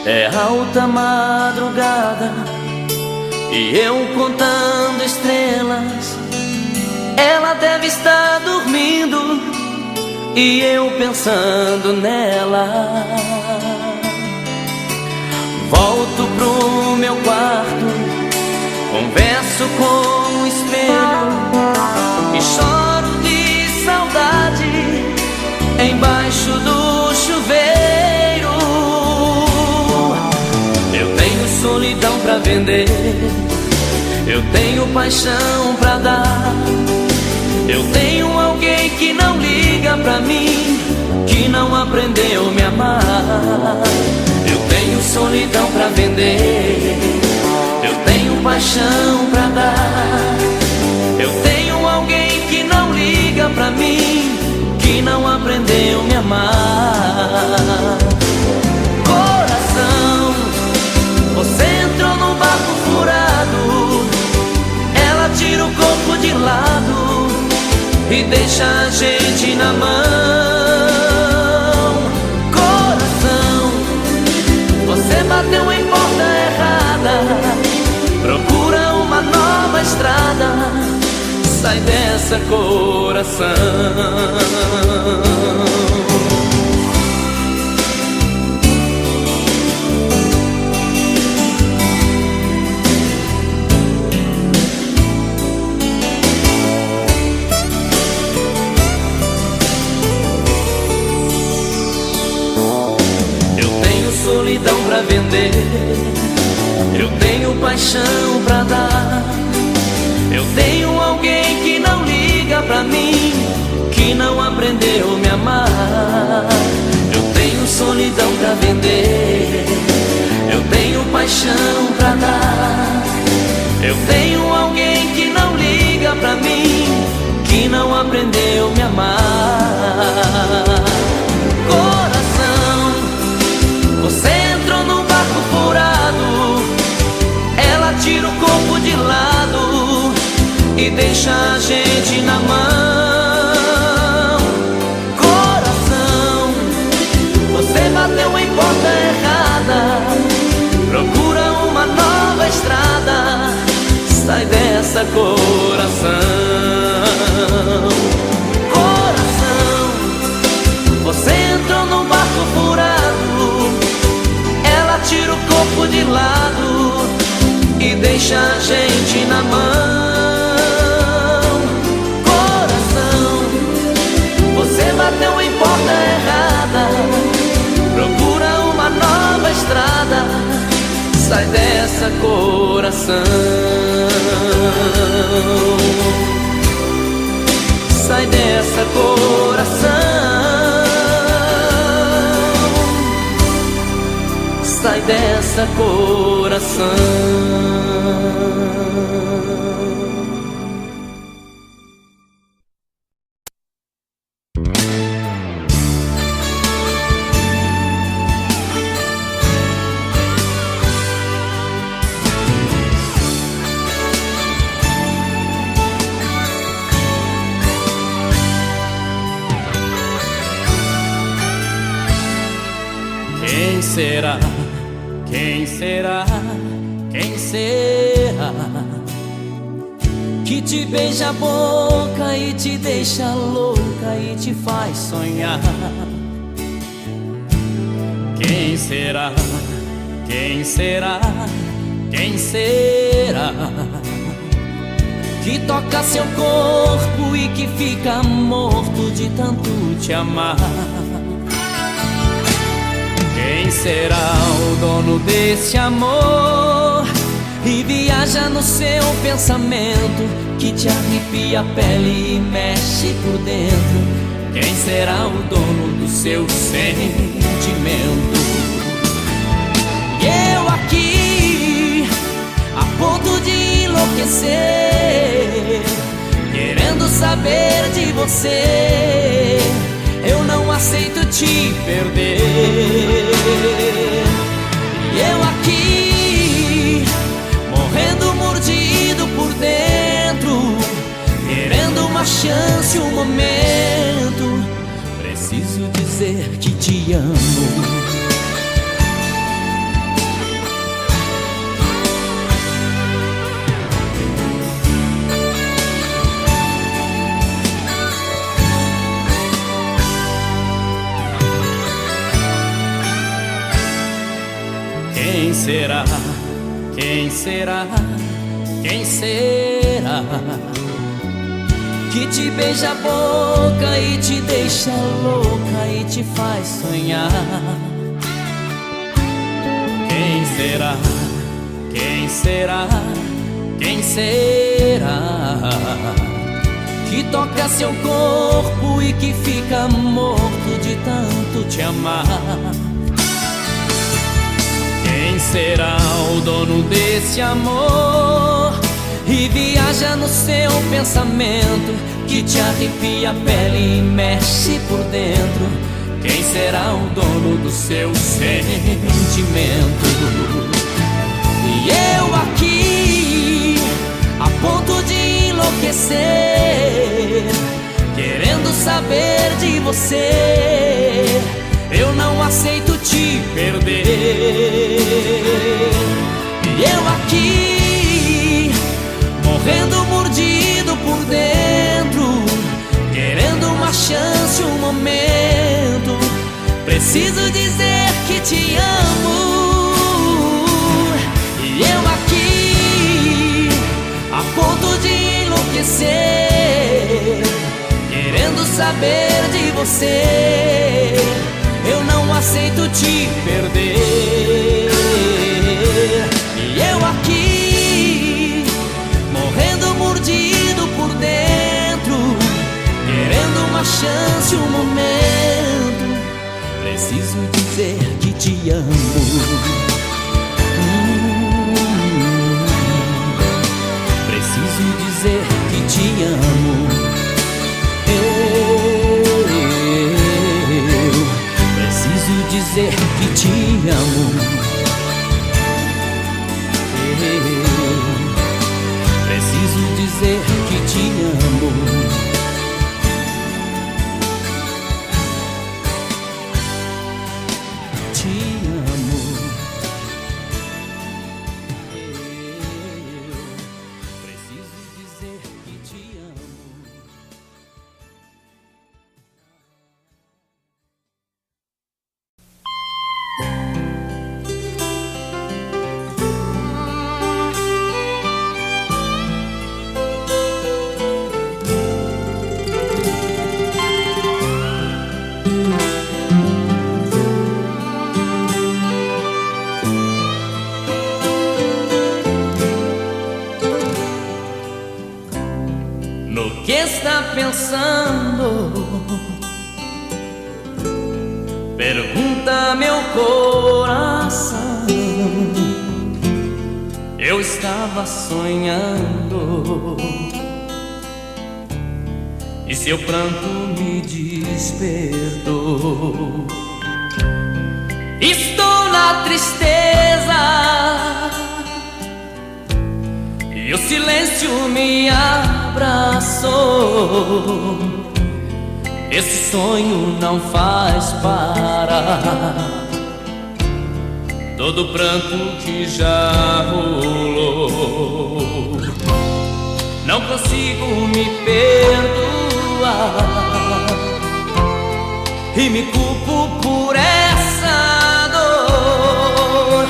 É alta madrugada e eu contando estrelas. Ela deve estar dormindo e eu pensando nela. Volto pro meu quarto, converso com o espelho e choro de saudade embaixo do chuveiro. Eu tenho solidão pra vender, eu tenho paixão pra dar. Eu tenho alguém que não liga pra mim, que não aprendeu a me amar. Eu tenho solidão pra vender, eu tenho paixão pra dar. Eu tenho alguém que não liga pra mim, que não aprendeu a me amar. Coração, você entrou num barco furado. Ela tira o corpo de lado e deixa a gente na mão. Coração, você bateu em porta errada, procura uma nova estrada. Sai dessa, coração. Solidão pra vender, eu tenho paixão pra dar. Eu tenho alguém que não liga pra mim, que não aprendeu a me amar. Eu tenho solidão pra vender, eu tenho paixão pra dar. Eu tenho alguém que não liga pra mim, que não aprendeu a me amar. Coração, você entrou num barco furado. Ela tira o corpo de lado e deixa a gente na mão. Coração, você bateu em porta errada, procura uma nova estrada. Sai dessa, coração. Coração, você entrou num barco furado. Ela tira o corpo de lado e deixa a gente na mão. Coração, você bateu em porta errada, procura uma nova estrada. Sai dessa, coração. Sai dessa, coração. Sai dessa, coração. Quem será? Quem será? Quem será que te beija a boca e te deixa louca e te faz sonhar? Quem será? Quem será? Quem será que toca seu corpo e que fica morto de tanto te amar? Quem será o dono desse amor e viaja no seu pensamento, que te arrepia a pele e mexe por dentro? Quem será o dono do seu sentimento? E eu aqui, a ponto de enlouquecer, querendo saber de você. Eu não aceito te perder. E eu aqui, morrendo mordido por dentro, querendo uma chance, um momento. Preciso dizer que te amo. será? Quem será? Quem será? Que te beija a boca e te deixa louca e te faz sonhar. Quem será? Quem será? Quem será? Que toca seu corpo e que fica morto de tanto te amar. Quem será o dono desse amor e viaja no seu pensamento, que te arrepia a pele e mexe por dentro? Quem será o dono do seu sentimento? E eu aqui, a ponto de enlouquecer, querendo saber de você, eu não aceito te perder. E eu aqui, morrendo mordido por dentro, querendo uma chance, um momento, preciso dizer que te amo. E eu aqui, a ponto de enlouquecer, querendo saber de você, eu não aceito te perder. E eu aqui, morrendo mordido por dentro, querendo uma chance, um momento, preciso dizer que te amo. Preciso dizer que te amo. Preciso dizer que te amo. Preciso dizer que te amo. Te amo. Preciso dizer que te amo. No que está pensando? Pergunta meu coração. Eu estava sonhando e seu pranto me despertou. Estou na tristeza e o silêncio me abraçou. Esse sonho não faz parar todo o pranto que já rolou. Não consigo me perdoar e me culpo por essa dor.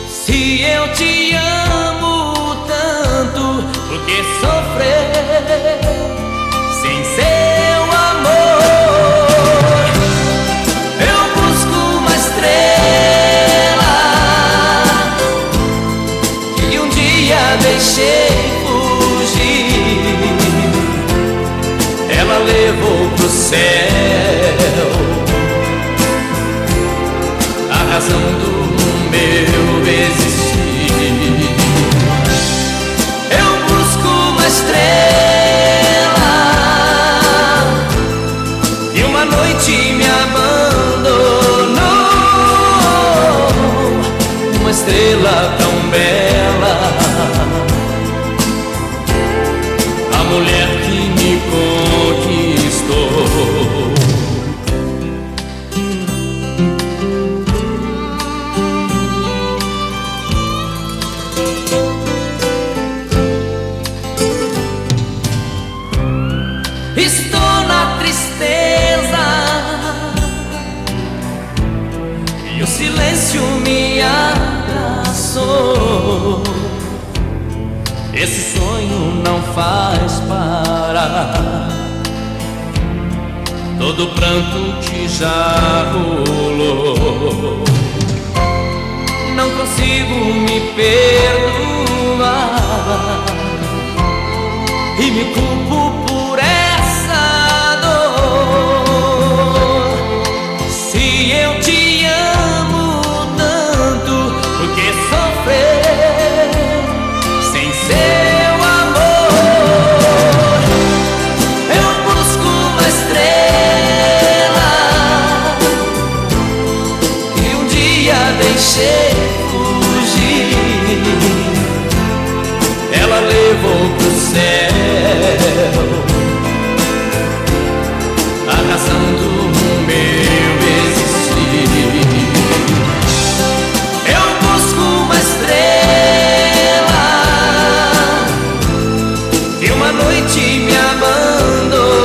Se eu te amo tanto, por que sofrer sem seu amor? Eu busco uma estrela que um dia deixei fugir. Ela levou pro céu a razão do meu existir. Eu busco uma estrela e uma noite me abandonou. Uma estrela tão bela, a mulher que me conquistou. Estou na tristeza e o silêncio me passou. Esse sonho não faz parar todo pranto que já rolou. Não consigo me perdoar e me culpo por essa dor. Se eu te amo tanto, por que sofrer sem seu amor? Eu busco uma estrela que um dia deixei fugir. Ela levou pro céu a razão do meu existir. Eu busco uma estrela que uma noite me abandonou,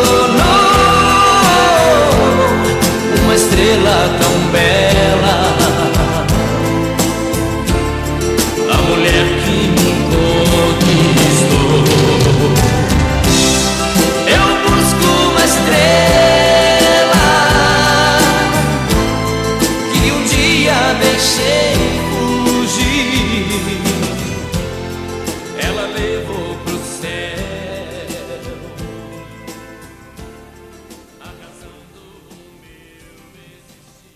uma estrela tão bela, a mulher que me conquistou. Eu busco uma estrela que um dia deixei fugir. Ela levou pro céu a razão do meu existir.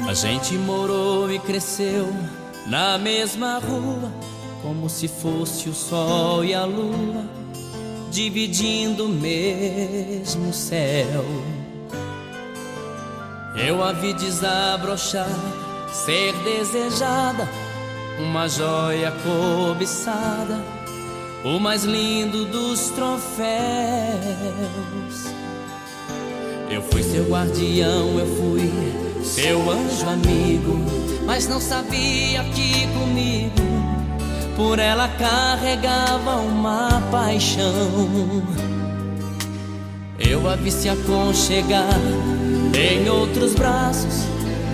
A gente morou e cresceu na mesma rua, como se fosse o sol e a lua dividindo o mesmo céu. Eu a vi desabrochar, ser desejada, uma joia cobiçada, o mais lindo dos troféus. Eu fui seu guardião, eu fui seu anjo amigo, mas não sabia que comigo por ela carregava uma paixão. Eu a vi se aconchegar em outros braços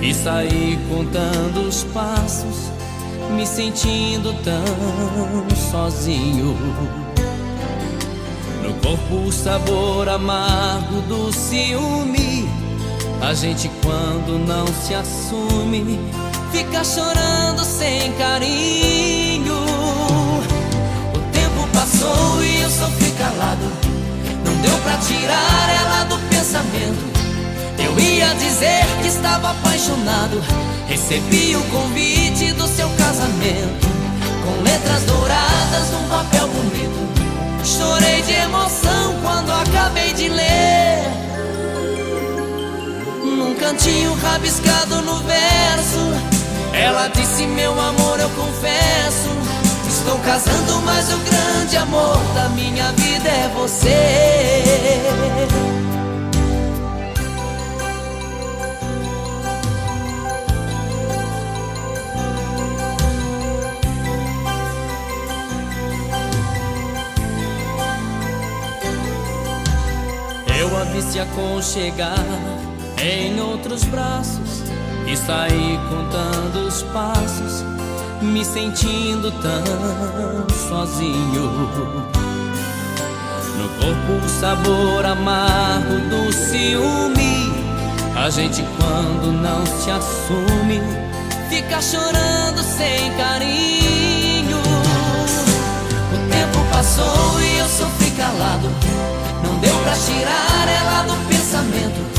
e saí contando os passos, me sentindo tão sozinho. No corpo o sabor amargo do ciúme. A gente quando não se assume fica chorando sem carinho. O tempo passou e eu sofri calado, não deu pra tirar ela do pensamento. Eu ia dizer que estava apaixonado, recebi o convite do seu casamento, com letras douradas num papel bonito. Chorei de emoção quando acabei de ler. Num cantinho rabiscado no verso, ela disse: meu amor, eu confesso, estou casando, mas o grande amor da minha vida é você. Eu a vi se aconchegar em outros braços e saí contando os passos, me sentindo tão sozinho. No corpo o sabor amargo do ciúme. A gente quando não se assume fica chorando sem carinho. O tempo passou e eu sofri calado, não deu pra tirar ela do pensamento.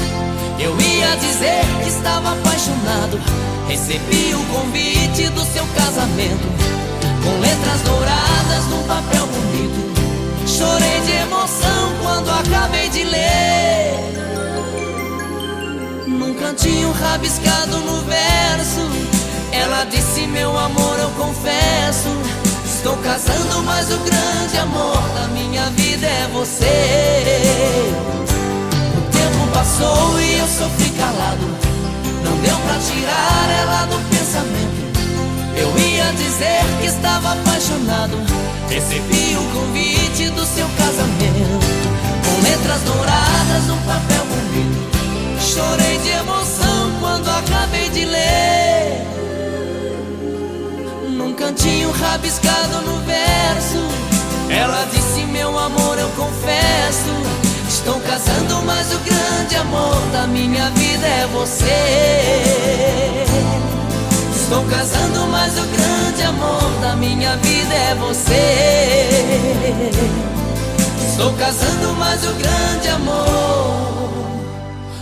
Eu ia dizer que estava apaixonado, recebi o convite do seu casamento, com letras douradas num papel bonito. Chorei de emoção quando acabei de ler. Num cantinho rabiscado no verso, ela disse: meu amor, eu confesso, estou casando, mas o grande amor da minha vida é você. O tirar ela do pensamento. Eu ia dizer que estava apaixonado. Recebi o convite do seu casamento, com letras douradas num papel bonito. Chorei de emoção quando acabei de ler. Num cantinho rabiscado no verso, ela disse: meu amor, eu confesso, estou casando, mas o grande amor da minha vida é você. Estou casando, mas o grande amor da minha vida é você. Estou casando, mas o grande amor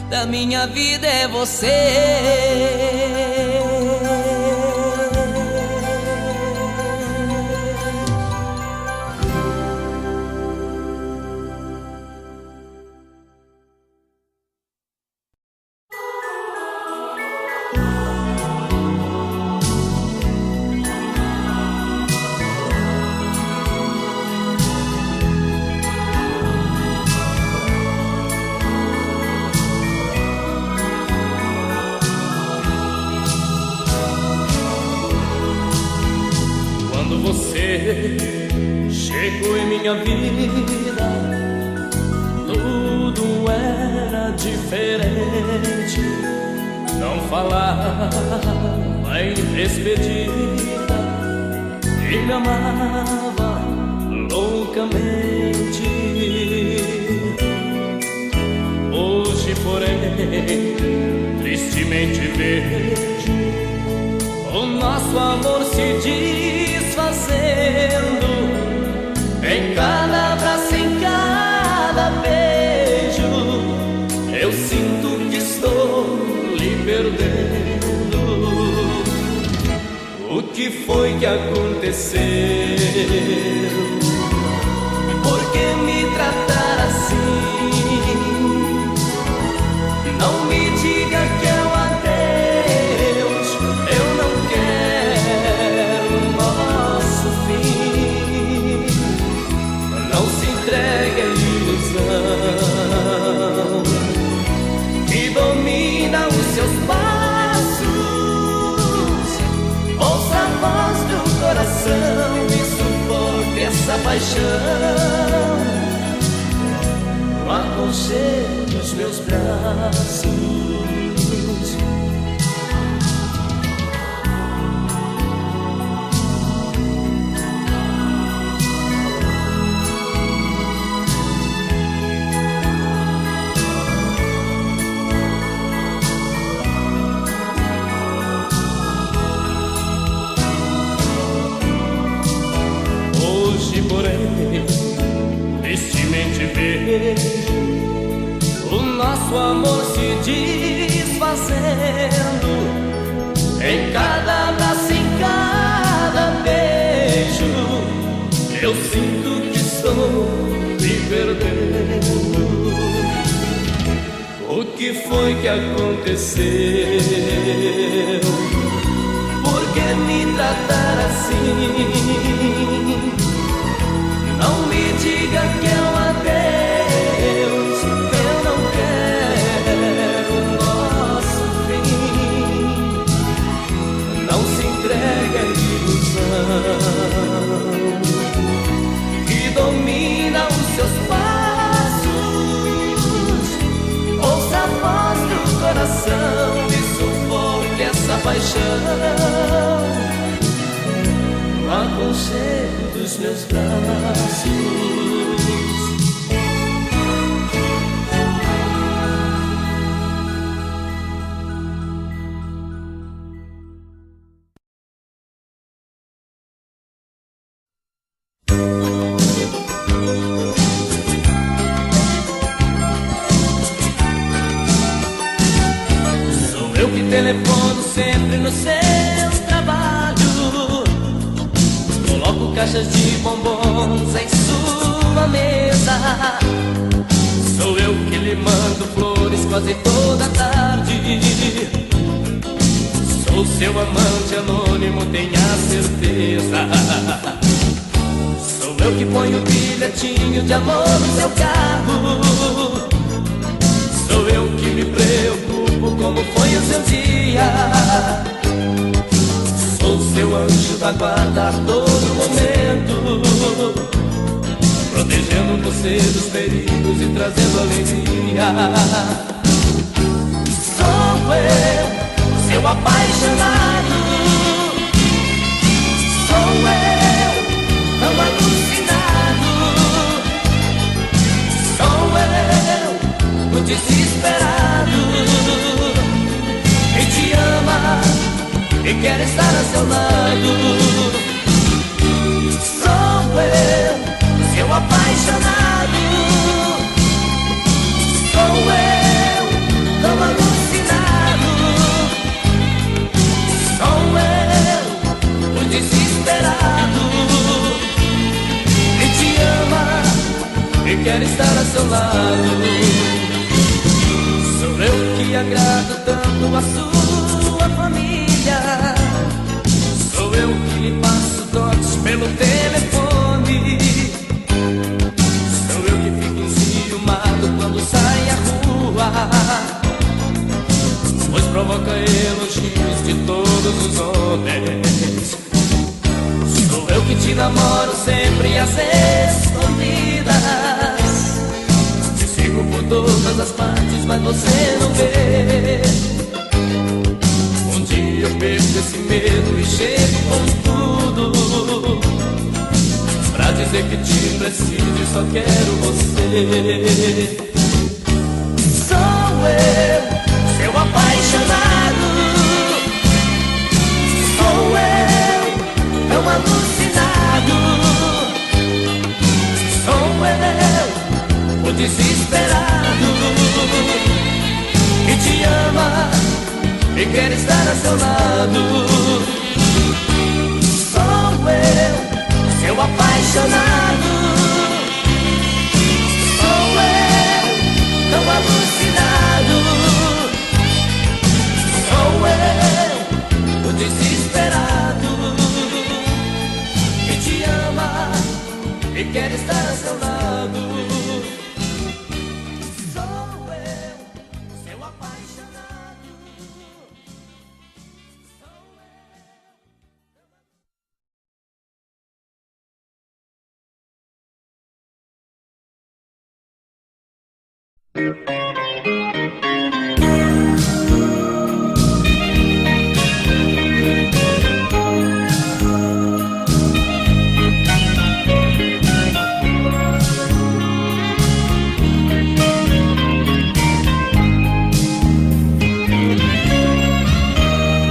da minha vida é você. Chegou em minha vida, tudo era diferente. Não falava em despedida e me amava loucamente. Hoje, porém, tristemente vejo o nosso amor se desfazendo. Em cada abraço, em cada beijo, eu sinto que estou lhe perdendo. O que foi que aconteceu? Por que me tratar assim? Não me diga que é o adeus, eu não quero o nosso fim. Não se entregue à ilusão que domina os seus passos. Ouça a voz do coração e suporte essa paixão no aconchego dos meus braços. Porém, tristemente vejo o nosso amor se desfazendo. Em cada abraço, em cada beijo, eu sinto que estou me perdendo. O que foi que aconteceu? Por que me tratar assim? Não me diga que é um adeus, eu não quero o nosso fim. Não se entregue à ilusão que domina os seus passos. Ouça a voz do coração e sufoque essa paixão no aconchego dos meus braços. Sou eu que telefono sempre no seu trabalho, coloco caixas de bombons em sua mesa. Sou eu que lhe mando flores quase toda tarde. Sou seu amante anônimo, tenha certeza. Sou eu que ponho bilhetinho de amor no seu carro. Sou eu que me preocupo como foi o seu dia. Sou seu anjo da guarda a todo momento, protegendo você dos perigos e trazendo alegria. Sou eu, seu apaixonado. Sou eu, tão alucinado. Sou eu, o desesperado, que te ama e quer estar a seu lado. Sou eu, seu apaixonado. Sou eu, tão alucinado. Sou eu, o desesperado, que te ama e quer estar a seu lado. Sou eu que agrado tanto a sua família. Sou eu que lhe passo toques pelo telefone. Sou eu que fico enciumado quando sai à rua, pois provoca elogios de todos os homens. Sou eu que te namoro sempre às escondidas. Te sigo por todas as partes, mas você não vê. Um dia eu perco esse medo e chego com tudo pra dizer que te preciso e só quero você. Sou eu, seu apaixonado. Sou eu, tão alucinado. Sou eu, o desesperado, que te ama e quer estar a seu lado. Sou eu, seu apaixonado. Sou eu, tão alucinado. Sou eu, o desesperado, que te ama e quer estar a seu lado. Sou eu, seu apaixonado.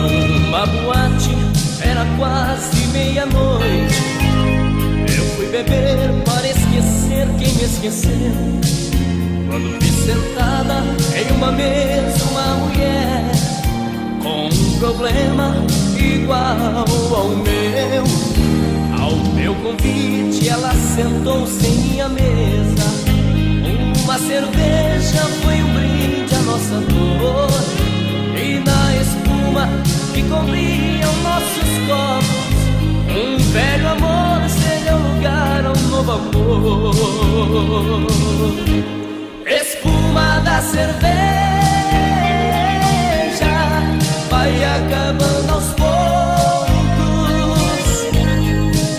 Numa boate, era quase meia-noite. Eu fui beber para esquecer quem me esqueceu. Quando vi sentada em uma mesa uma mulher com um problema igual ao meu. Ao meu convite ela sentou-se em minha mesa. Uma cerveja foi um brinde à nossa dor, e na espuma que cobria os nossos copos, um velho amor cedeu lugar a um novo amor. Espuma da cerveja vai acabando aos poucos.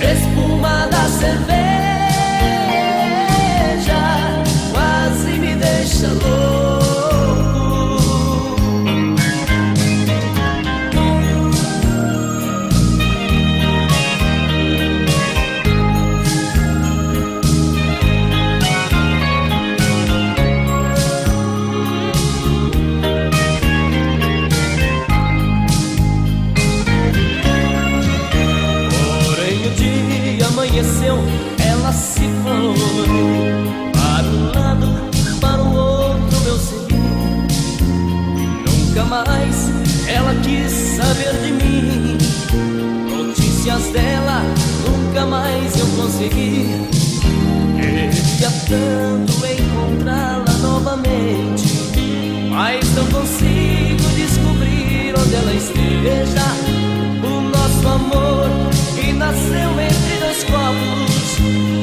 Espuma da cerveja quase me deixa louco. Amanheceu, ela se foi para um lado, para o outro eu segui. Nunca mais ela quis saber de mim. Notícias dela nunca mais eu consegui. Queria tanto encontrá-la novamente, mas não consigo descobrir onde ela esteja. O nosso amor que nasceu entre dois copos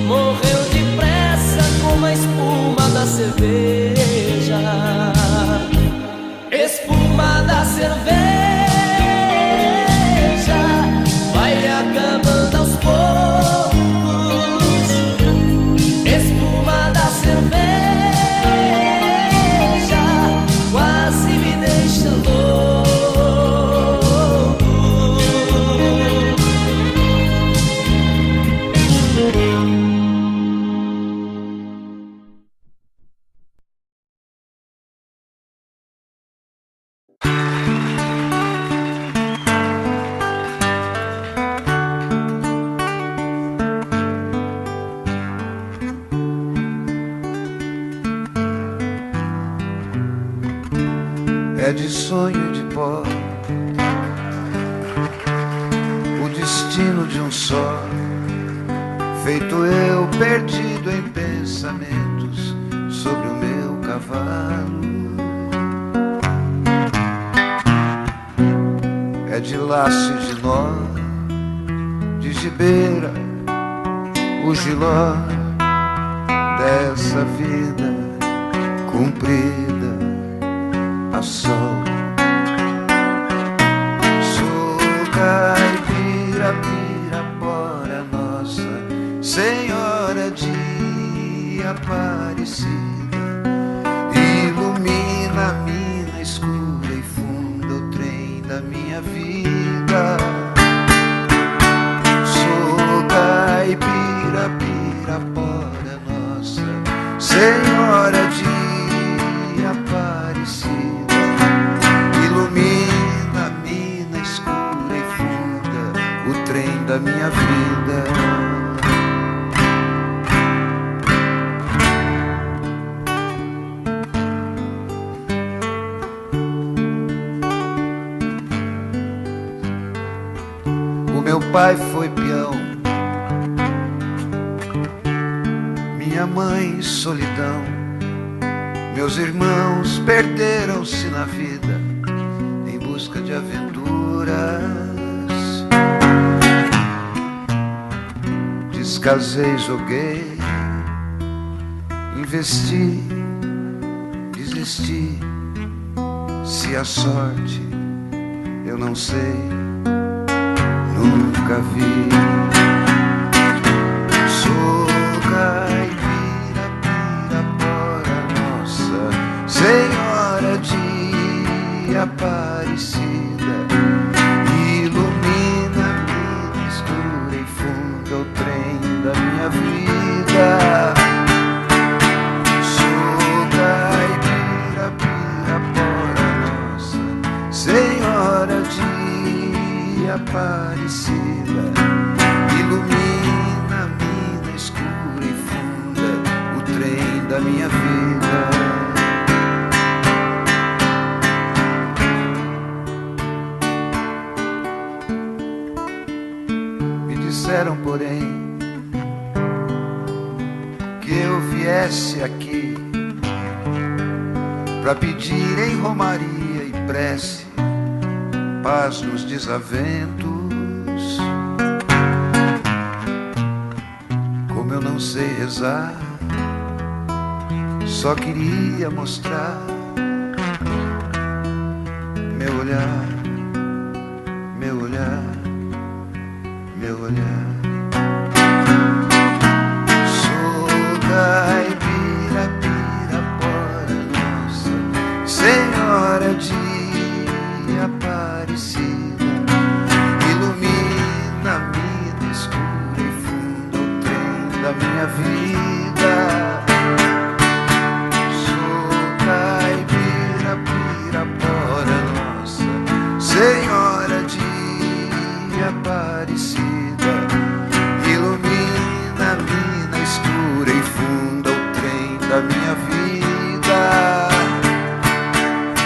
morreu depressa como a espuma da cerveja. Espuma é de sonho de pó, o destino de um só, feito eu perdido em pensamentos sobre o meu cavalo. É de laço e de nó, de gibeira, o giló dessa vida comprida a sol. Sou caipira, pirapora nossa Senhora de Aparecida, ilumina a mina escura e funda o trem da minha vida. Sou caipira, pirapora nossa Senhora de Aparecida, ilumina a mina escura e funda o trem da minha vida. O meu pai foi peão, minha mãe solidão, meus irmãos perderam-se na vida em busca de aventuras. Descasei, joguei, investi, desisti. Se a sorte eu não sei, nunca vi. Sou caipira, pirapora nossa Senhora de Aparecida, ilumina a mina escura e funda o trem da minha vida. Sou caipira, pirapora nossa Senhora de Aparecida, ilumina a mina escura e funda o trem da minha vida. Me disseram, porém, que eu viesse aqui pra pedir em romaria e prece paz nos desaventos. Como eu não sei rezar, só queria mostrar meu olhar, meu olhar, meu olhar. Sou caipira, pirapora nossa Senhora de Aparecida, ilumina a mina escura e funda o trem da minha vida. Sou caipira, pirapora nossa Senhora de Aparecida, ilumina a mina escura e funda o trem da minha vida.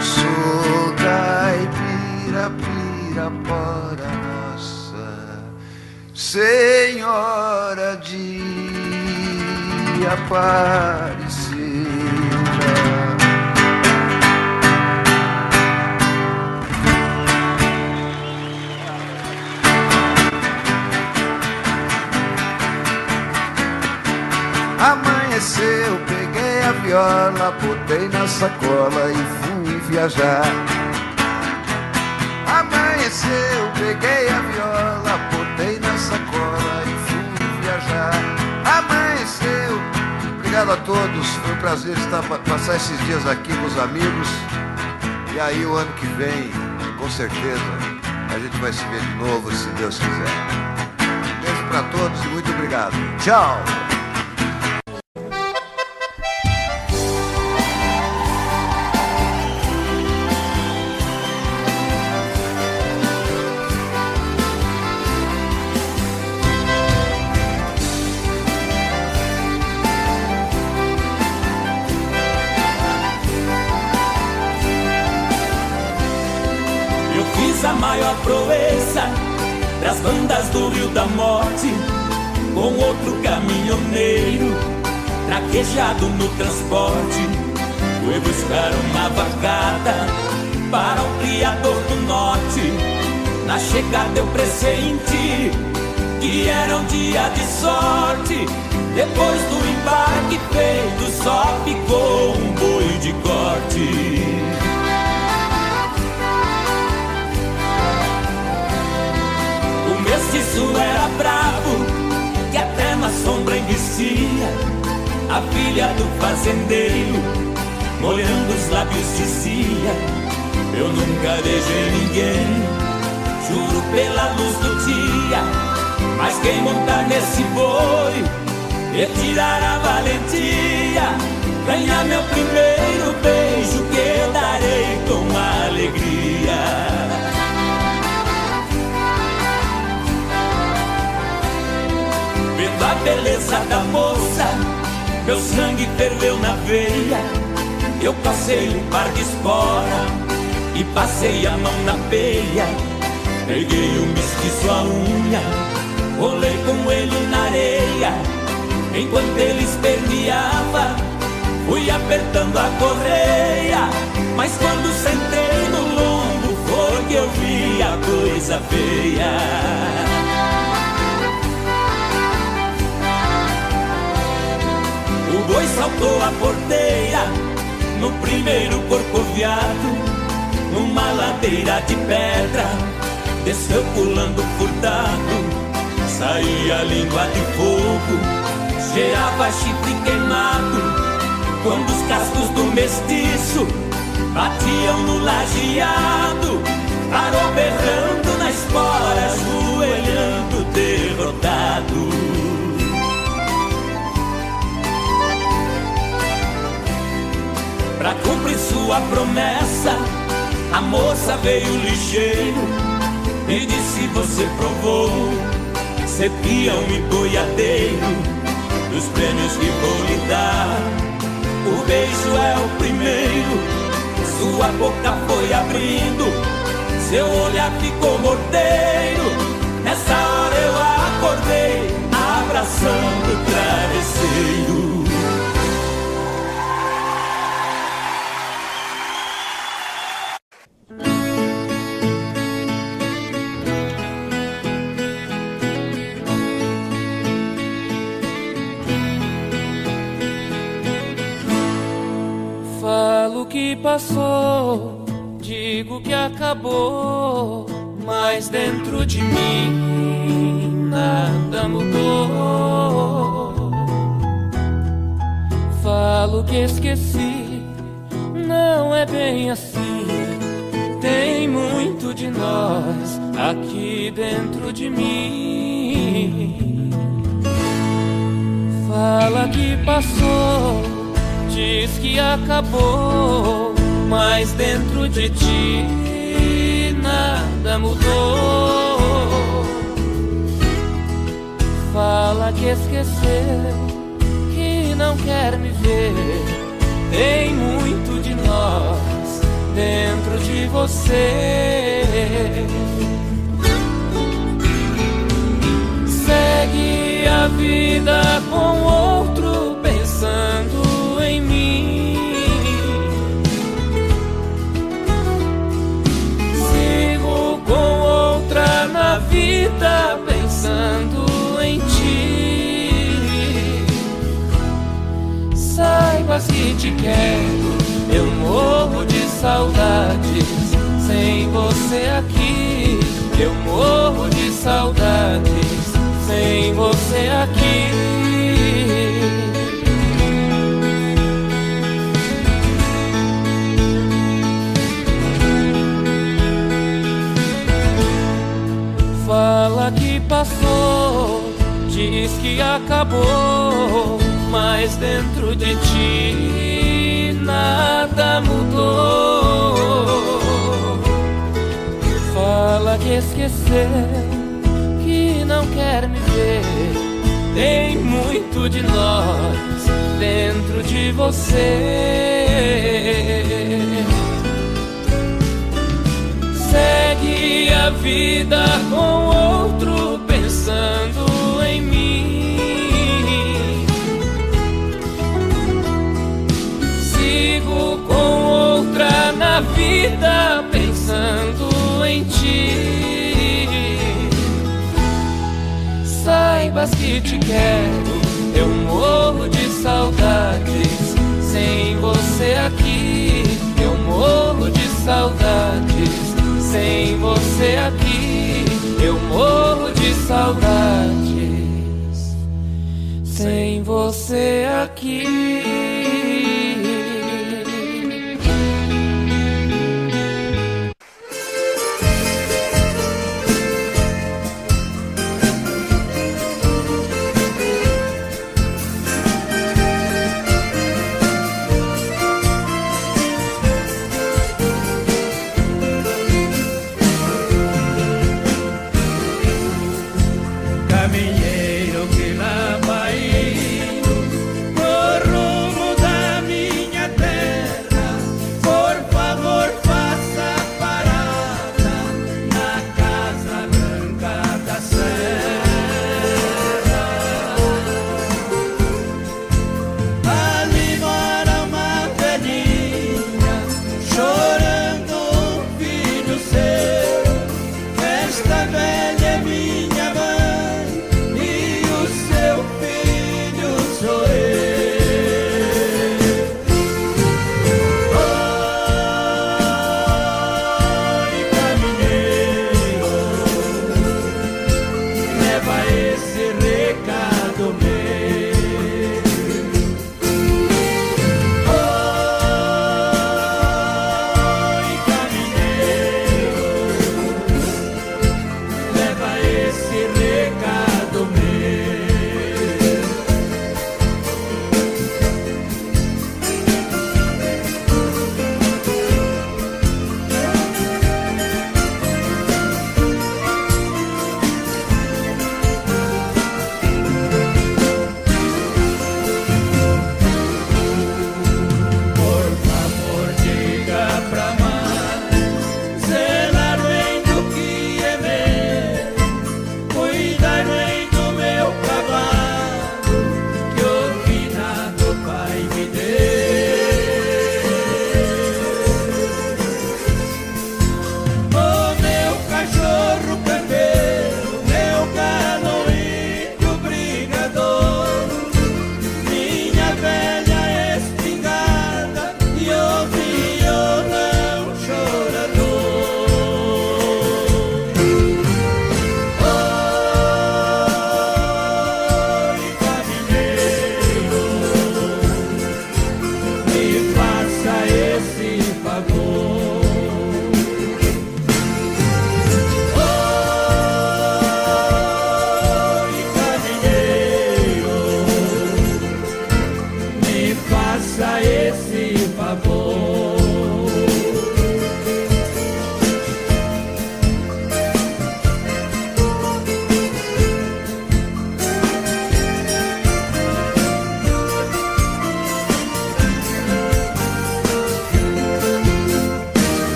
Sou caipira, pirapora nossa Senhora de Aparecida. Amanheceu, peguei a viola, botei na sacola e fui viajar. Amanheceu, peguei a viola, botei na sacola e fui viajar. Amanheceu. Obrigado a todos, foi um prazer passar esses dias aqui com os amigos. E aí o ano que vem, com certeza, a gente vai se ver de novo, se Deus quiser. Beijo pra todos e muito obrigado. Tchau! sua proeza pras bandas do Rio da Morte, com outro caminhoneiro traquejado no transporte. Foi buscar uma vacada para o criador do norte. Na chegada eu pressenti que era um dia de sorte. Depois do embarque feito, só ficou um boi de corte. O mestiço era bravo, que até na sombra enguicia. A filha do fazendeiro, molhando os lábios, dizia: eu nunca beijei ninguém, juro pela luz do dia. Mas quem montar nesse boi e tirar a valentia, ganhar meu primeiro beijo, que eu darei com alegria. Vendo a beleza da moça, meu sangue ferveu na veia. Eu passei um par de espora e passei a mão na peia. Peguei o mestiço à unha, rolei com ele na areia. Enquanto ele esperneava, fui apertando a correia. Mas quando sentei no lombo, foi que eu vi a coisa feia. O boi saltou a porteira no primeiro corcoviado, numa ladeira de pedra, desceu pulando furtado. Saía a língua de fogo, cheirava chifre queimado. Quando os cascos do mestiço batiam no lajeado, parou berrando na espora, ajoelhando derrotado. Pra cumprir sua promessa, a moça veio ligeiro e disse: você provou ser peão e boiadeiro, dos prêmios que vou lhe dar, o beijo é o primeiro. Sua boca foi abrindo, seu olhar ficou morteiro. Nessa hora eu acordei, abraçando o travesseiro. Falo que passou, digo que acabou, mas dentro de mim nada mudou. Falo que esqueci, não é bem assim. Tem muito de nós aqui dentro de mim. Fala que passou, diz que acabou, mas dentro de ti nada mudou. Fala que esqueceu, que não quer me ver. Tem muito de nós dentro de você. Segue a vida com outro, pensando em mim. Sigo com outra na vida, pensando em ti. Saibas que te quero, eu morro de saudades sem você aqui. Eu morro de saudades sem você aqui. Fala que passou, diz que acabou, mas dentro de ti nada mudou. Fala que esqueceu, que não quer me ver. Tem muito de nós dentro de você. Segue a vida com outro pensando em mim. Sigo com outra na vida pensando em ti. Saibas que te quero, eu morro de saudades sem você aqui. Eu morro de saudades sem você aqui. Eu morro de saudades sem você aqui. Caminheiro que lá vai indo no rumo da minha terra, por favor faça parada na Casa Branca da Serra. Ali mora uma velhinha chorando um filho seu. Esta velha é minha mãe e o seu filho sou eu. Oi, caminheiro, leva esse recado meu. Oi, caminheiro, leva esse recado meu. Por favor, diga pra mãe zelar bem do que é meu, cuidar bem do meu cavalo que o finado pai me deu. O meu cachorro campeiro, meu galo índio brigador, minha velha espingarda e o violão chorador. Oi, caminheiro, me faça esse favor. Oi, caminheiro, me faça esse favor.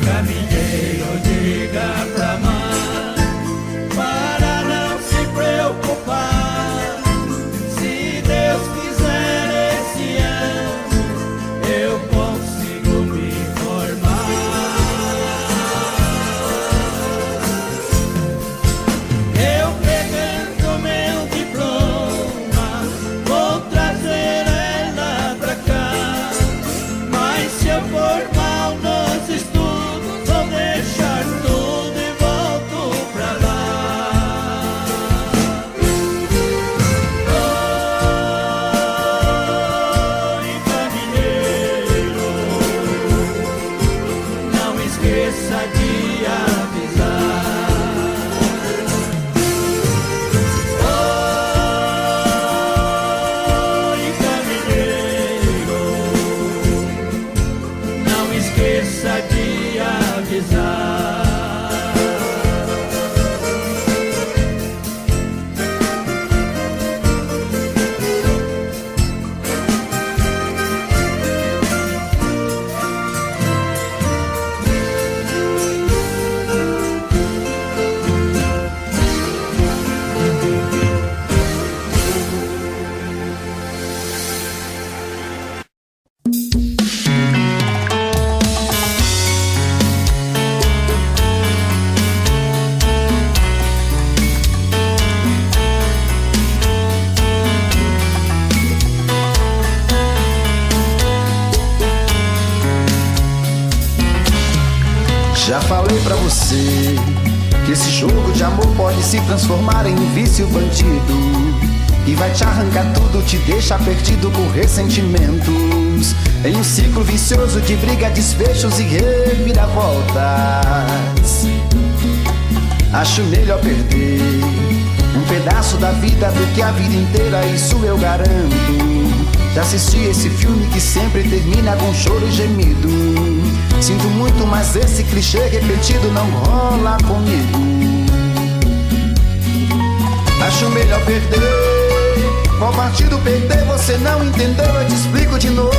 Caminheiro, diga pra mãe para não se preocupar. Se Deus Já falei pra você que esse jogo de amor pode se transformar em um vício bandido, e vai te arrancar tudo, te deixar perdido por ressentimentos, em um ciclo vicioso de briga, desfechos e reviravoltas. Acho melhor perder um pedaço da vida do que a vida inteira, isso eu garanto. Já assisti esse filme que sempre termina com choro e gemido. Sinto muito, mas esse clichê repetido não rola comigo. Acho melhor perder. Qual partido perder? Você não entendeu, eu te explico de novo.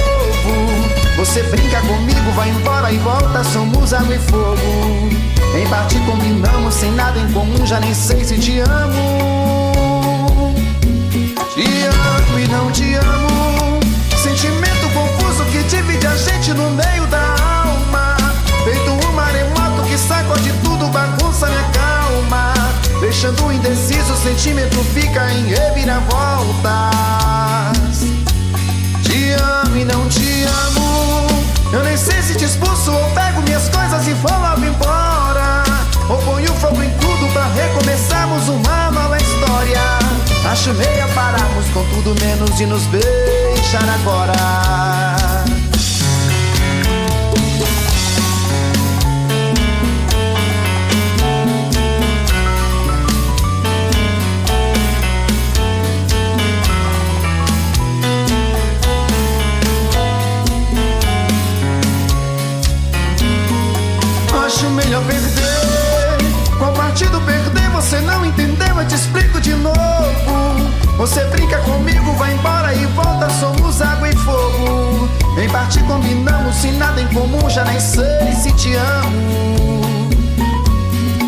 Você brinca comigo, vai embora e volta, somos água e fogo. Em parte combinamos, sem nada em comum, já nem sei se te amo. Te amo e não te amo. Sentimento confuso que divide a gente no meio da alma. Feito um maremoto que sacode tudo, bagunça minha calma. Deixando indeciso, o sentimento fica em reviravoltas. Te amo e não te amo. Eu nem sei se te expulso ou pego minhas coisas e vou logo embora, ou ponho fogo em tudo pra recomeçarmos uma nova história. Acho meio pararmos com tudo menos de nos beijar agora. Acho melhor perder. Qual partido perder? Você não entendeu, eu te explico de novo. Você brinca comigo, vai embora e volta, somos água e fogo. Em parte combinamos, sem nada em comum, já nem sei se te amo.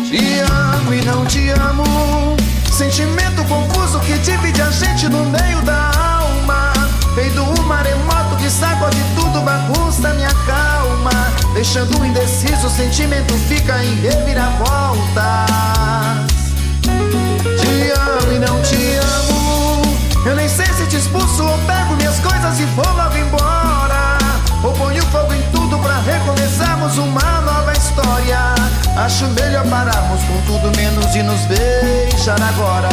Te amo e não te amo. Sentimento confuso que divide a gente no meio da alma. Feito um maremoto que sacode tudo, bagunça minha calma. Deixando indeciso, o sentimento fica em reviravoltas. Te amo e não te amo. Eu nem sei se te expulso ou pego minhas coisas e vou logo embora, ou ponho fogo em tudo pra recomeçarmos uma nova história. Acho melhor pararmos com tudo menos de nos beijar agora.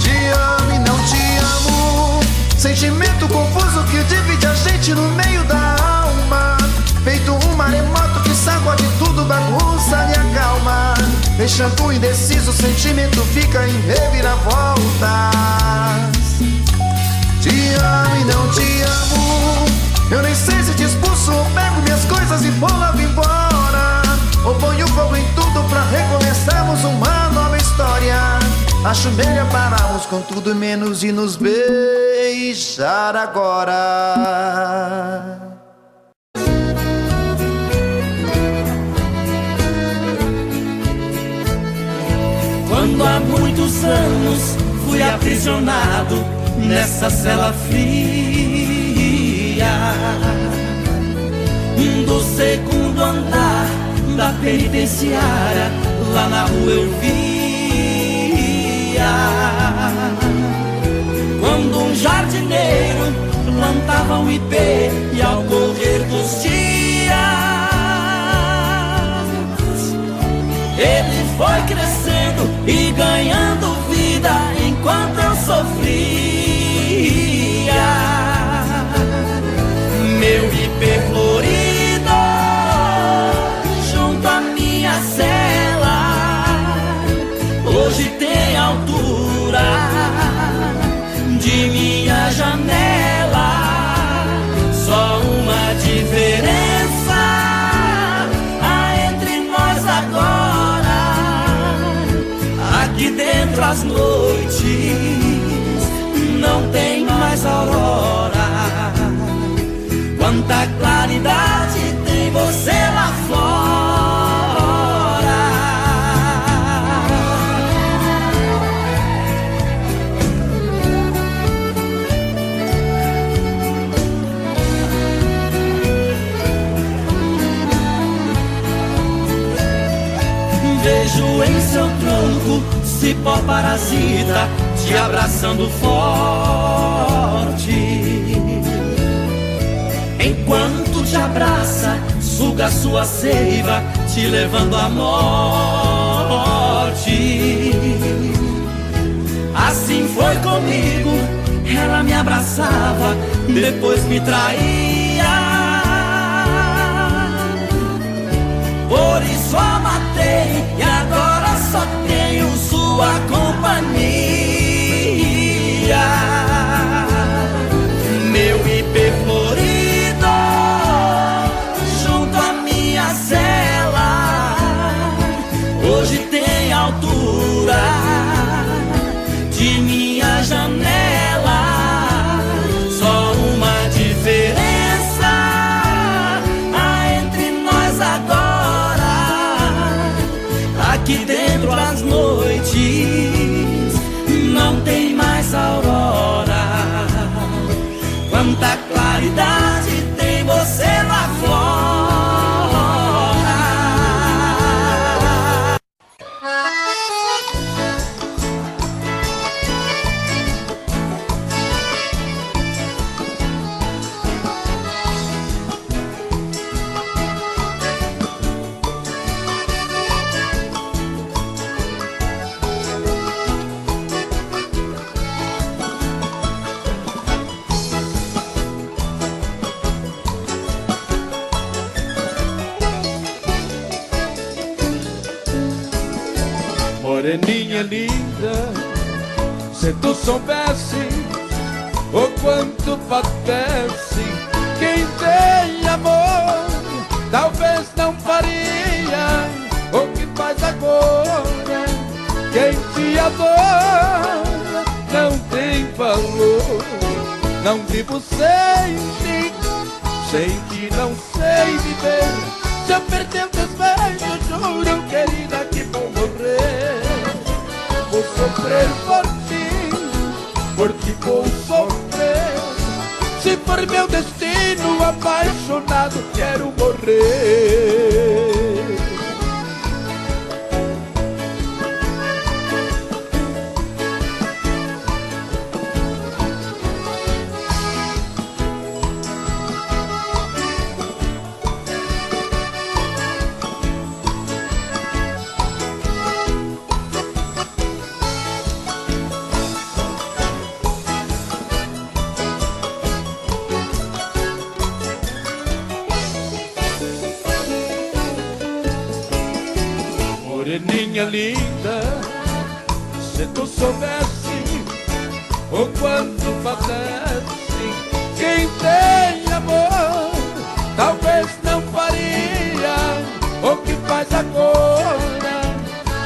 Te amo e não te amo. Sentimento confuso que divide a gente no meio da alma. Feito um maremoto que sacode tudo, bagunça minha calma. Deixando indeciso, o sentimento fica em reviravoltas. Te amo e não te amo. Eu nem sei se te expulso ou pego minhas coisas e vou logo embora, ou ponho fogo em tudo pra recomeçarmos uma nova história. Acho melhor pararmos com tudo menos de nos beijar agora. Quando há muitos anos fui aprisionado nessa cela fria do segundo andar da penitenciária, lá na rua eu via quando um jardineiro plantava um ipê, e ao correr dos dias ele foi crescendo e ganhando vida enquanto eu sofria. Meu ipê florido junto à minha cela hoje tem altura de minha janela. Só uma diferença há entre nós agora: aqui dentro as noites não tem mais aurora. Quanta claridade tem você lá fora. Vejo em seu tronco cipó parasita te abraçando forte. Enquanto te abraça, suga sua seiva, te levando à morte. Assim foi comigo, ela me abraçava, depois me traía. Por isso a matei e agora só tenho sua companhia. Meu ipê florido junto à minha cela, hoje tem altura de minha janela. Só uma diferença há entre nós agora: aqui dentro as noites não tem mais aurora. Quanta claridade tem você lá fora. Moreninha linda, se tu soubesse o quanto padece quem tem amor, talvez não faria o que faz agora. Quem te adora não tem valor. Não vivo sem ti, sem ti não sei viver. Se eu perder teus beijos, juro, querida, que vou morrer. Vou sofrer por ti vou sofrer. Se for meu destino, apaixonado, quero morrer. Moreninha linda, se tu soubesse o quanto padece quem tem amor, talvez não faria o que faz agora.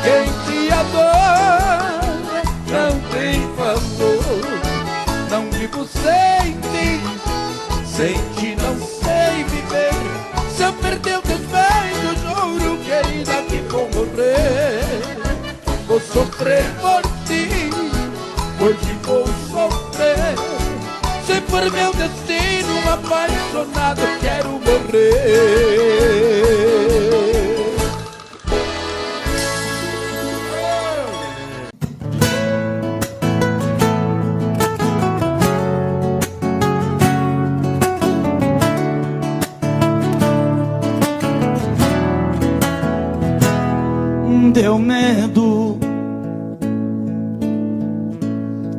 Quem te adora não tem valor. Não vivo sem ti, sem ti não sei viver. Se eu perder o teus beijos, juro, querida, que vou morrer. Vou sofrer por ti, hoje vou sofrer. Se for meu destino, apaixonado, quero morrer. Deu medo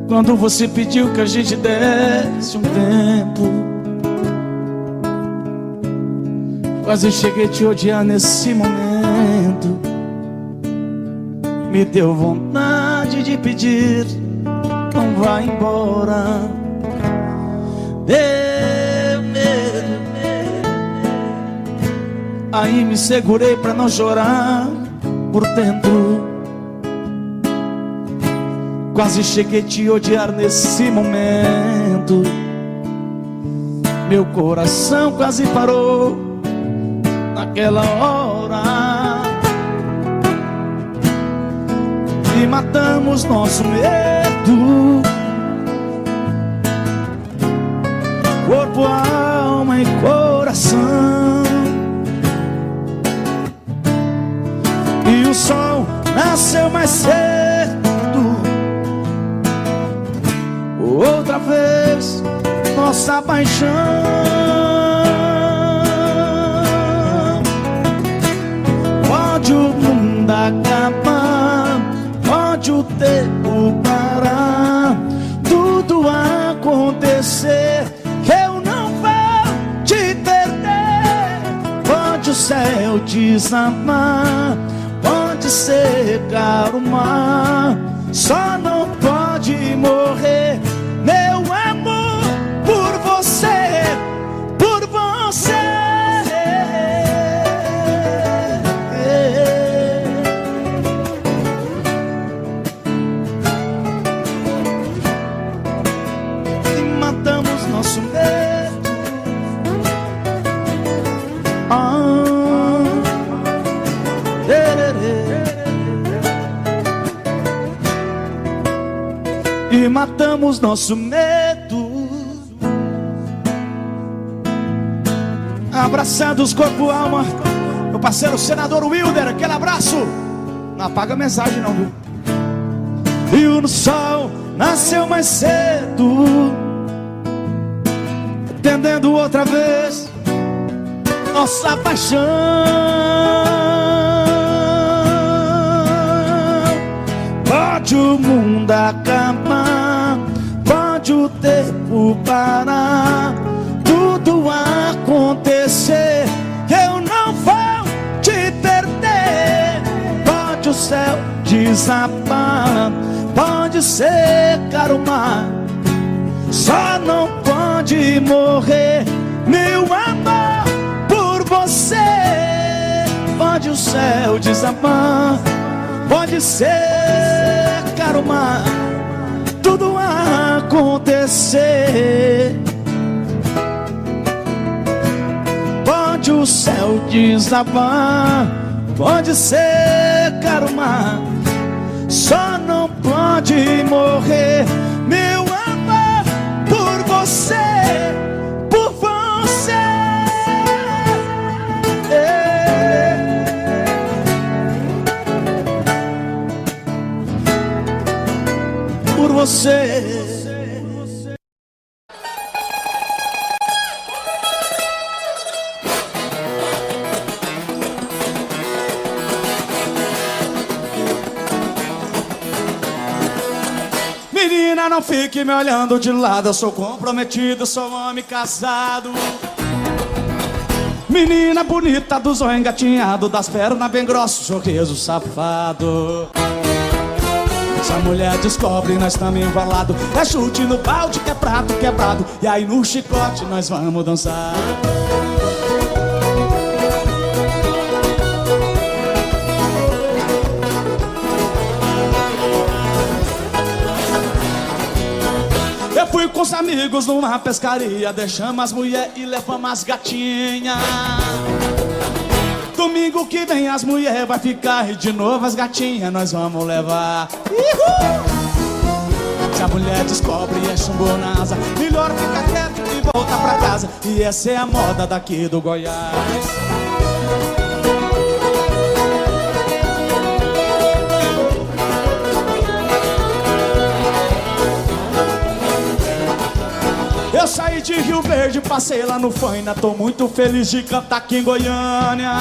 quando você pediu que a gente desse um tempo. Quase cheguei a te odiar nesse momento. Me deu vontade de pedir, não vá embora. Deu medo, aí me segurei pra não chorar por dentro. Quase cheguei a te odiar nesse momento. Meu coração quase parou naquela hora. E matamos nosso medo, corpo, alma e coração. E o sol nasceu mais cedo. Outra vez nossa paixão. acabar, pode o tempo parar, tudo acontecer, que eu não vou te perder. Pode o céu desabar, pode secar o mar, só não pode morrer meu amor por você, por você. E matamos nosso medo. E matamos nosso medo, abraçados corpo, alma. Meu parceiro senador Wilder, aquele abraço. Não apaga a mensagem não, viu? E o sol nasceu mais cedo, entendendo outra vez nossa paixão. Pode o mundo acabar, pode o tempo parar, tudo acontecer, eu não vou te perder. Pode o céu desabar, pode secar o mar, só não pode morrer meu amor por você. Pode o céu desabar, pode secar o mar, tudo acontecer. Pode o céu desabar, pode secar o mar, só não pode morrer meu amor por você, por você. Por você. Menina, não fique me olhando de lado, eu sou comprometido, sou homem casado. Menina bonita, do zóio engatinhado, das pernas bem grossos, sorriso safado. Se a mulher descobre, nós estamos embalados. É chute no balde, que é prato quebrado, e aí no chicote nós vamos dançar. Eu fui com os amigos numa pescaria, deixamos as mulheres e levamos as gatinhas. Domingo que vem as mulheres vai ficar e de novo as gatinhas nós vamos levar. Se a mulher descobre e é chumbou na asa, melhor ficar quieto e voltar pra casa. E essa é a moda daqui do Goiás. Eu saí de Rio Verde, passei lá no Faina, tô muito feliz de cantar aqui em Goiânia.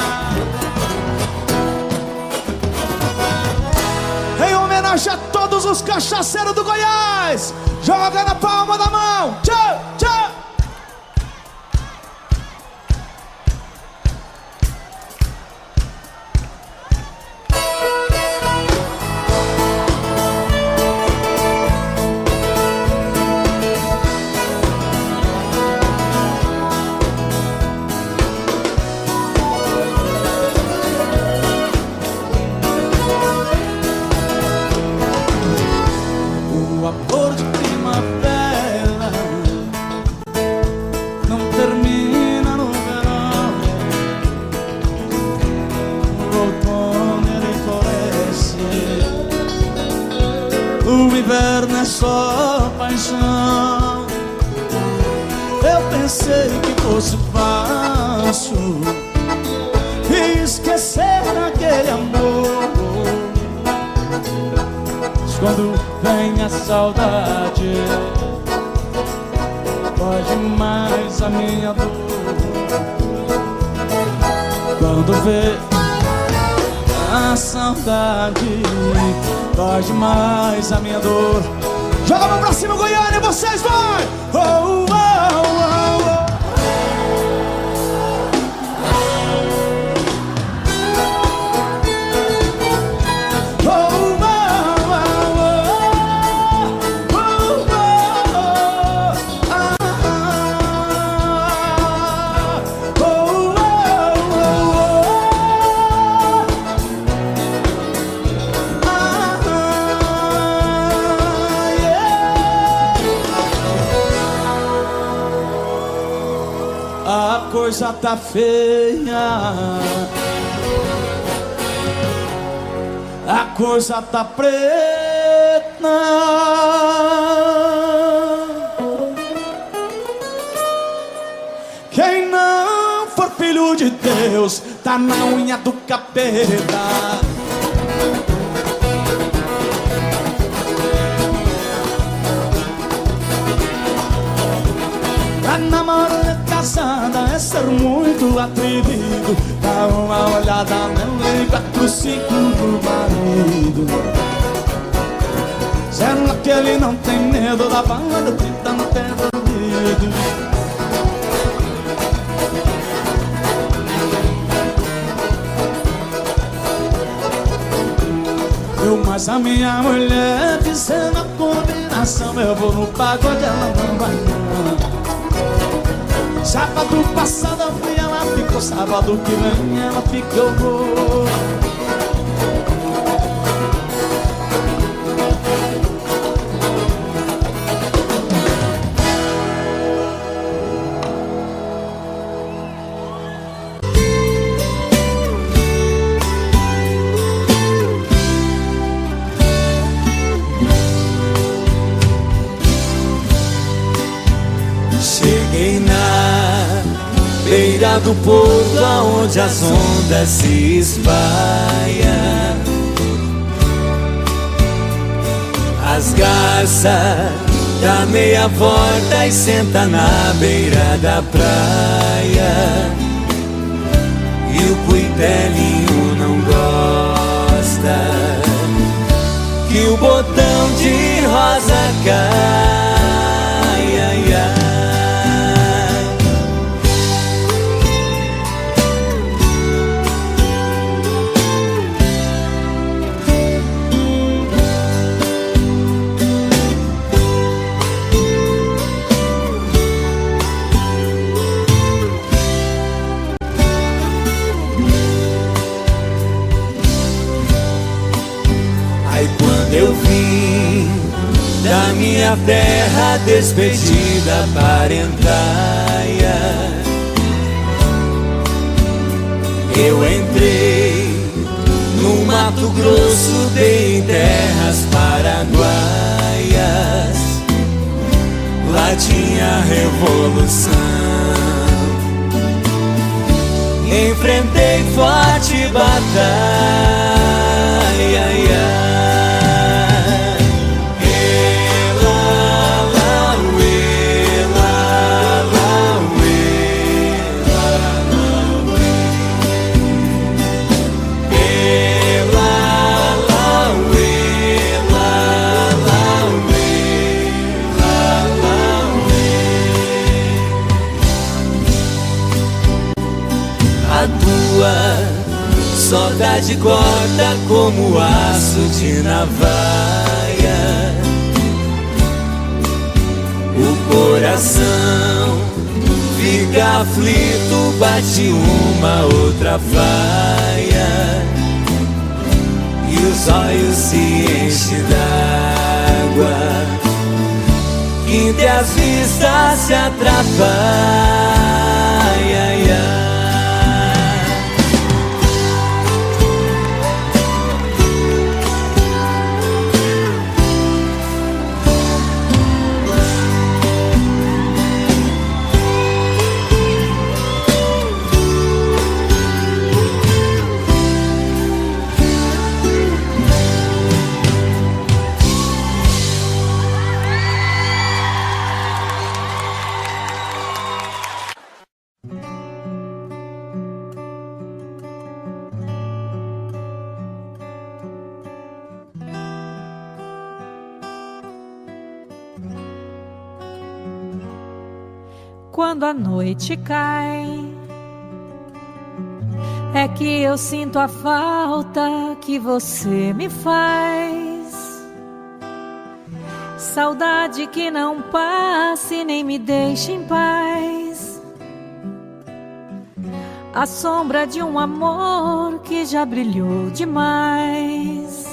Em homenagem a todos os cachaceiros do Goiás, joga na palma da mão. Tchau, tchau. O inverno é só paixão. Eu pensei que fosse fácil esquecer aquele amor, mas quando vem a saudade, pode mais a minha dor. Quando vê A saudade dói demais a minha dor. Joga a mão pra cima, Goiânia, vocês vai! Oh, oh, oh, oh. A coisa tá feia, a coisa tá preta. Quem não for filho de Deus tá na unha do capeta. Pra namorar casada é ser muito atrevido. Dá uma olhada no 45 do marido. Será que ele não tem medo da banda gritando até dormido? Mas a minha mulher dizendo a combinação, eu vou no pagode, ela não vai não. Sábado passado eu fui, ela ficou. Sábado que vem ela fica, eu vou. Cheguei na beira do porto, aonde as ondas se espalham. As garças dá meia volta e senta na beira da praia. E o cuitelinho não gosta que o botão de rosa cai, ai, ai. Eu vim da minha terra despedida, parentaia. Eu entrei no Mato Grosso, dei em terras paraguaias. Lá tinha revolução. Enfrentei forte batalha, ai, ai. Saudade corta como aço de navalha. O coração fica aflito, bate uma outra faia. E os olhos se enchem d'água, que as vistas se atrapalham, ai, ai. Quando a noite cai, é que eu sinto a falta que você me faz. Saudade que não passe nem me deixe em paz. A sombra de um amor que já brilhou demais.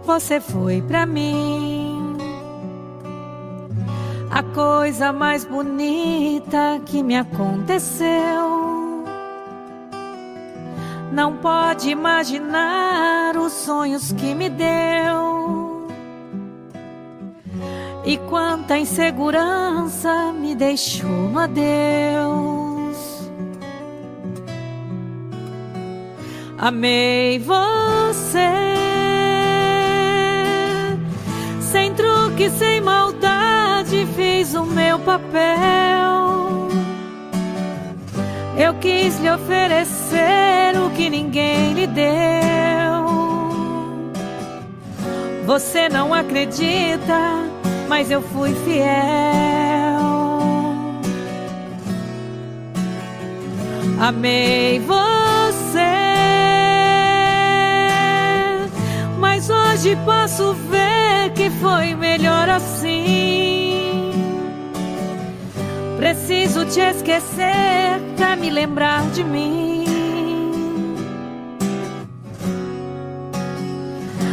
Você foi pra mim a coisa mais bonita que me aconteceu. Não pode imaginar os sonhos que me deu. E quanta insegurança me deixou no adeus. Amei você, sem truque, sem maldade, fiz o meu papel. Eu quis lhe oferecer o que ninguém lhe deu. Você não acredita, mas eu fui fiel. Amei você, mas hoje posso ver que foi melhor assim. Preciso te esquecer pra me lembrar de mim.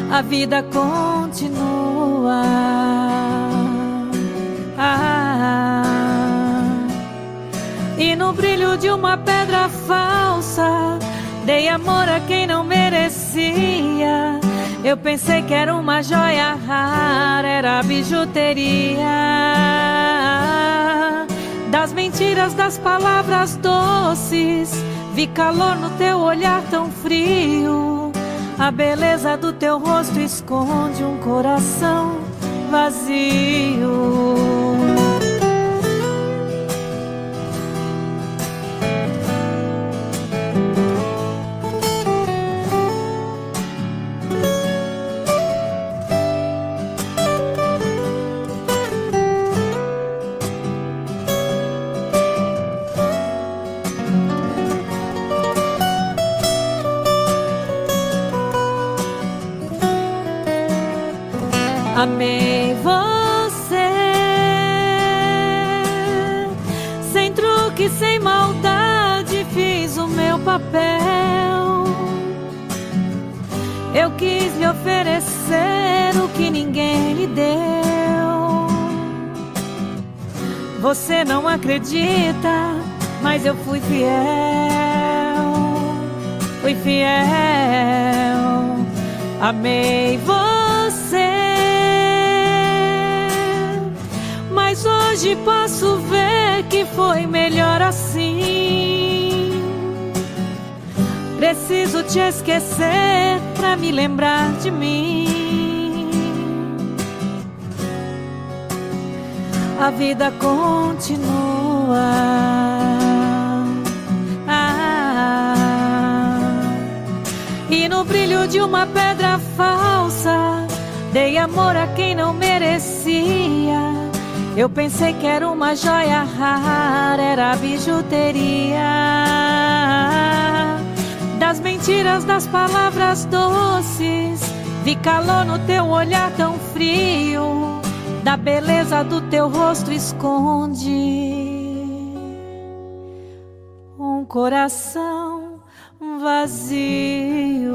A vida continua. E no brilho de uma pedra falsa, dei amor a quem não merecia. Eu pensei que era uma joia rara, era bijuteria. Das mentiras, das palavras doces, vi calor no teu olhar tão frio. A beleza do teu rosto esconde um coração vazio. Amei você, sem truque, sem maldade, fiz o meu papel. Eu quis lhe oferecer o que ninguém lhe deu. Você não acredita, mas eu fui fiel. Fui fiel. Amei você, mas hoje posso ver que foi melhor assim. Preciso te esquecer pra me lembrar de mim. A vida continua. E no brilho de uma pedra falsa, dei amor a quem não merecia. Eu pensei que era uma joia rara, era bijuteria. Das mentiras, das palavras doces, vi calor no teu olhar tão frio. Da beleza do teu rosto esconde um coração vazio.